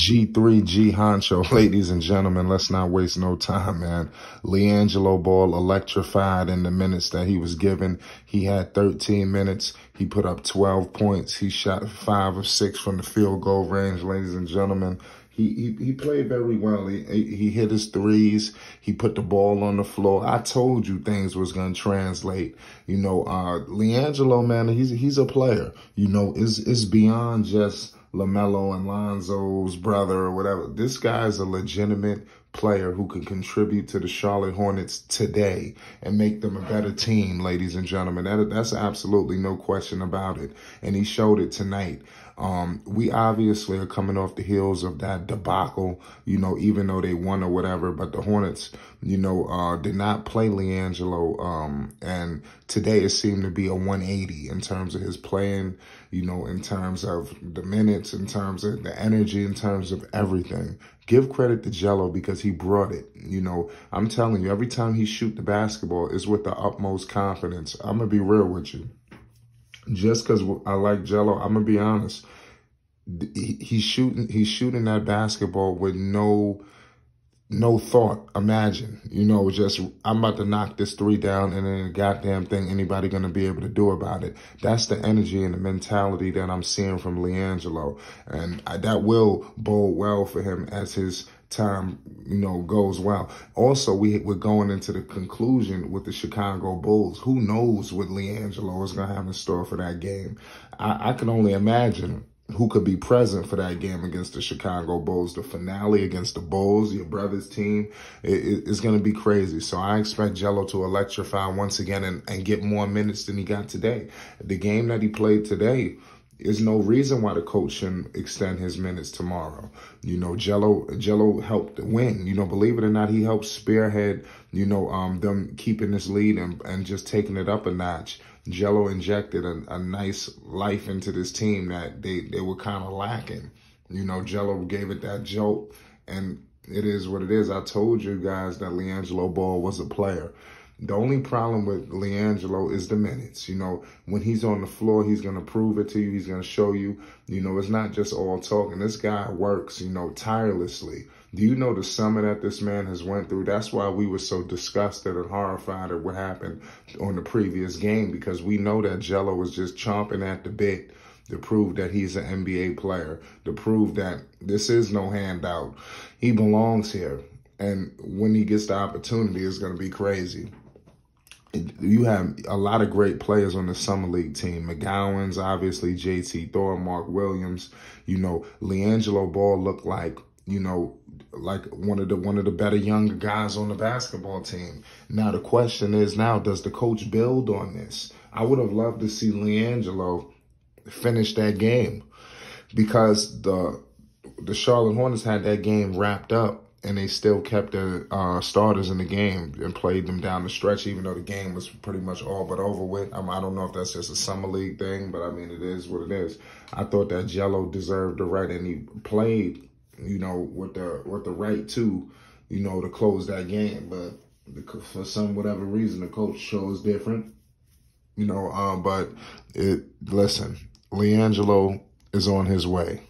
G3, G Honcho, ladies and gentlemen, let's not waste no time, man. Liangelo Ball electrified in the minutes that he was given. He had 13 minutes. He put up 12 points. He shot 5 of 6 from the field goal range, ladies and gentlemen. He played very well. He hit his threes. He put the ball on the floor. I told you things was going to translate. You know, Liangelo, man, he's a player. You know, it's beyond just LaMelo and Lonzo's brother or whatever. This guy's a legitimate player who can contribute to the Charlotte Hornets today and make them a better team, ladies and gentlemen. That's absolutely no question about it. And he showed it tonight. We obviously are coming off the heels of that debacle, you know, even though they won or whatever, but the Hornets, you know, did not play Liangelo. And today it seemed to be a 180 in terms of his playing, you know, in terms of the minutes, in terms of the energy, in terms of everything. Give credit to Jello because he brought it. You know, I'm telling you, every time he shoot the basketball, it's with the utmost confidence. I'm going to be real with you. Just because I like Jello, I'm going to be honest. He's shooting that basketball with no thought. Imagine, you know, just I'm about to knock this 3 down and then a goddamn thing anybody going to be able to do about it. That's the energy and the mentality that I'm seeing from Liangelo. And that will bode well for him as his time, you know, goes well. Also, we're going into the conclusion with the Chicago Bulls. Who knows what Liangelo is going to have in store for that game? I can only imagine who could be present for that game against the Chicago Bulls. The finale against the Bulls, your brother's team, it's going to be crazy. So I expect Jello to electrify once again and get more minutes than he got today. The game that he played today, there's no reason why the coach shouldn't extend his minutes tomorrow. You know, Jello helped win. You know, believe it or not, he helped spearhead, you know, them keeping this lead and just taking it up a notch. Jello injected a nice life into this team that they were kind of lacking. You know, Jello gave it that jolt, and it is what it is. I told you guys that Liangelo Ball was a player. The only problem with Liangelo is the minutes. You know, when he's on the floor, he's going to prove it to you. He's going to show you, you know, it's not just all talking. This guy works, you know, tirelessly. Do you know the summer that this man has went through? That's why we were so disgusted and horrified at what happened on the previous game, because we know that Jello was just chomping at the bit to prove that he's an NBA player, to prove that this is no handout. He belongs here. And when he gets the opportunity, it's going to be crazy. You have a lot of great players on the Summer League team. McGowan's, obviously, JT Thor, Mark Williams. You know, Liangelo Ball looked like, you know, like one of the better younger guys on the basketball team. Now, the question is now, does the coach build on this? I would have loved to see Liangelo finish that game because the Charlotte Hornets had that game wrapped up, and they still kept their starters in the game and played them down the stretch, even though the game was pretty much all but over with. I don't know if that's just a Summer League thing, but I mean, it is what it is. I thought that Jello deserved the right, and he played, you know, with the right to, you know, to close that game. But for whatever reason, the coach chose different, you know. But listen, Liangelo is on his way.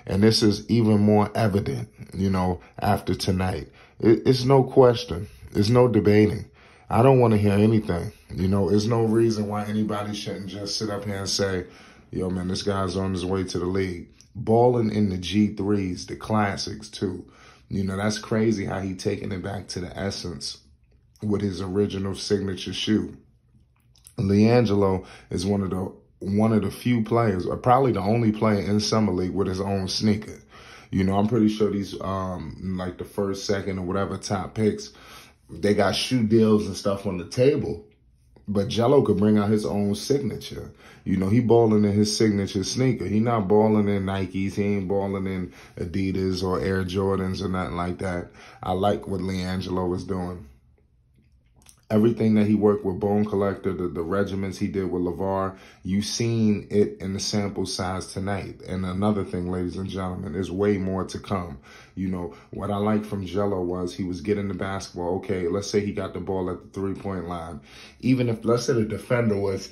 And this is even more evident, you know, after tonight. It's no question. There's no debating. I don't want to hear anything. You know, there's no reason why anybody shouldn't just sit up here and say, yo, man, this guy's on his way to the league. Balling in the G3s, the classics, too. You know, that's crazy how he taking it back to the essence with his original signature shoe. Liangelo is one of the few players, or probably the only player in Summer League with his own sneaker. You know, I'm pretty sure these, like the first, second, or whatever top picks, they got shoe deals and stuff on the table. But Jello could bring out his own signature. You know, he balling in his signature sneaker. He not balling in Nikes. He ain't balling in Adidas or Air Jordans or nothing like that. I like what Liangelo is doing. Everything that he worked with Bone Collector, the regiments he did with LeVar, you've seen it in the sample size tonight. And another thing, ladies and gentlemen, there's way more to come. You know, what I liked from Jello was he was getting the basketball. Okay, let's say he got the ball at the 3-point line. Even if, let's say the defender was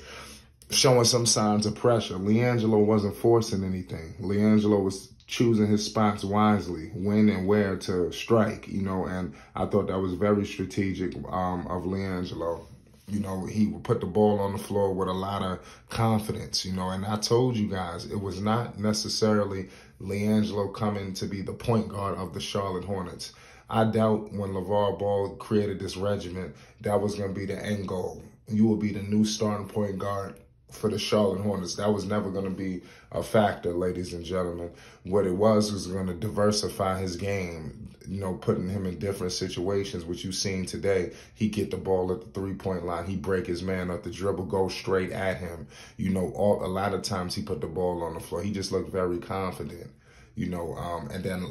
showing some signs of pressure. Liangelo wasn't forcing anything. Liangelo was choosing his spots wisely, when and where to strike, you know, and I thought that was very strategic of Liangelo. You know, he would put the ball on the floor with a lot of confidence, you know, and I told you guys, it was not necessarily Liangelo coming to be the point guard of the Charlotte Hornets. I doubt when LeVar Ball created this regiment, that was going to be the end goal. You will be the new starting point guard for the Charlotte Hornets. That was never going to be a factor, ladies and gentlemen. What it was going to diversify his game, you know, putting him in different situations, which you've seen today. He get the ball at the three-point line. He break his man up the dribble, go straight at him. You know, a lot of times he put the ball on the floor. He just looked very confident. You know, and then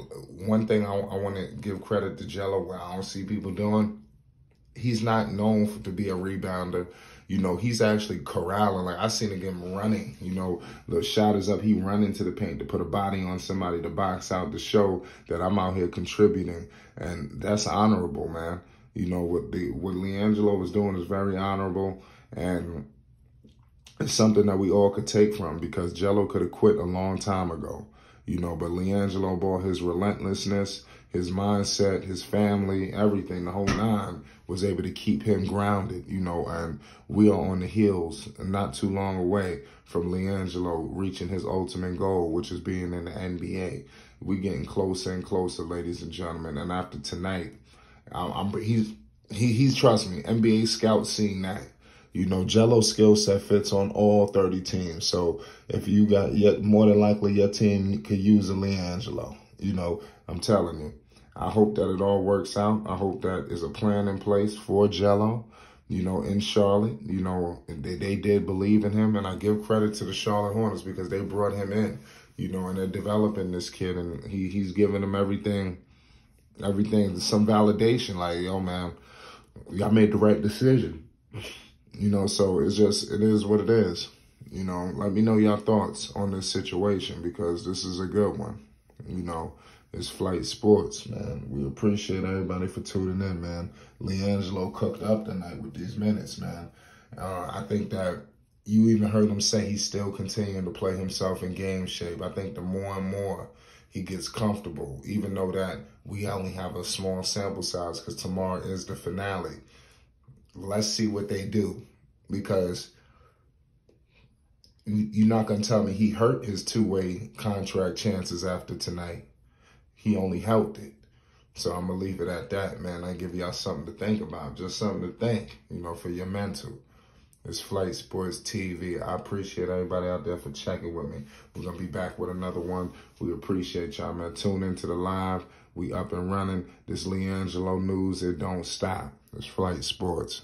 one thing I want to give credit to Jello, where I don't see people doing, he's not known to be a rebounder. You know, he's actually corralling. Like, I seen him running, you know, the shot is up. He run into the paint to put a body on somebody to box out to show that I'm out here contributing. And that's honorable, man. You know, what Liangelo was doing is very honorable. And it's something that we all could take from, because Jello could have quit a long time ago. You know, but Liangelo Ball, his relentlessness, his mindset, his family, everything, the whole nine, was able to keep him grounded, you know, and we are on the heels, not too long away from Liangelo reaching his ultimate goal, which is being in the NBA. We're getting closer and closer, ladies and gentlemen, and after tonight, he's trust me, NBA scouts seeing that. You know, Jello's skill set fits on all 30 teams. So if you got, more than likely your team could use a Liangelo. You know, I'm telling you. I hope that it all works out. I hope that is a plan in place for Jello, you know, in Charlotte. You know, they did believe in him. And I give credit to the Charlotte Hornets because they brought him in, you know, and they're developing this kid. And he's giving them everything, some validation. Like, yo, man, y'all made the right decision. You know, so it is what it is. You know, let me know your thoughts on this situation, because this is a good one. You know, it's Flight Sports, man. We appreciate everybody for tuning in, man. Liangelo cooked up tonight with these minutes, man. I think that you even heard him say he's still continuing to play himself in game shape. I think the more and more he gets comfortable, even though that we only have a small sample size, because tomorrow is the finale. Let's see what they do, because you're not going to tell me he hurt his two-way contract chances after tonight. He only helped it. So I'm going to leave it at that, man. I give y'all something to think about, just something to think, you know, for your mental. It's Flight Sports TV. I appreciate everybody out there for checking with me. We're going to be back with another one. We appreciate y'all, man. Tune into the live. We up and running. This Liangelo news, it don't stop. It's Flight Sports.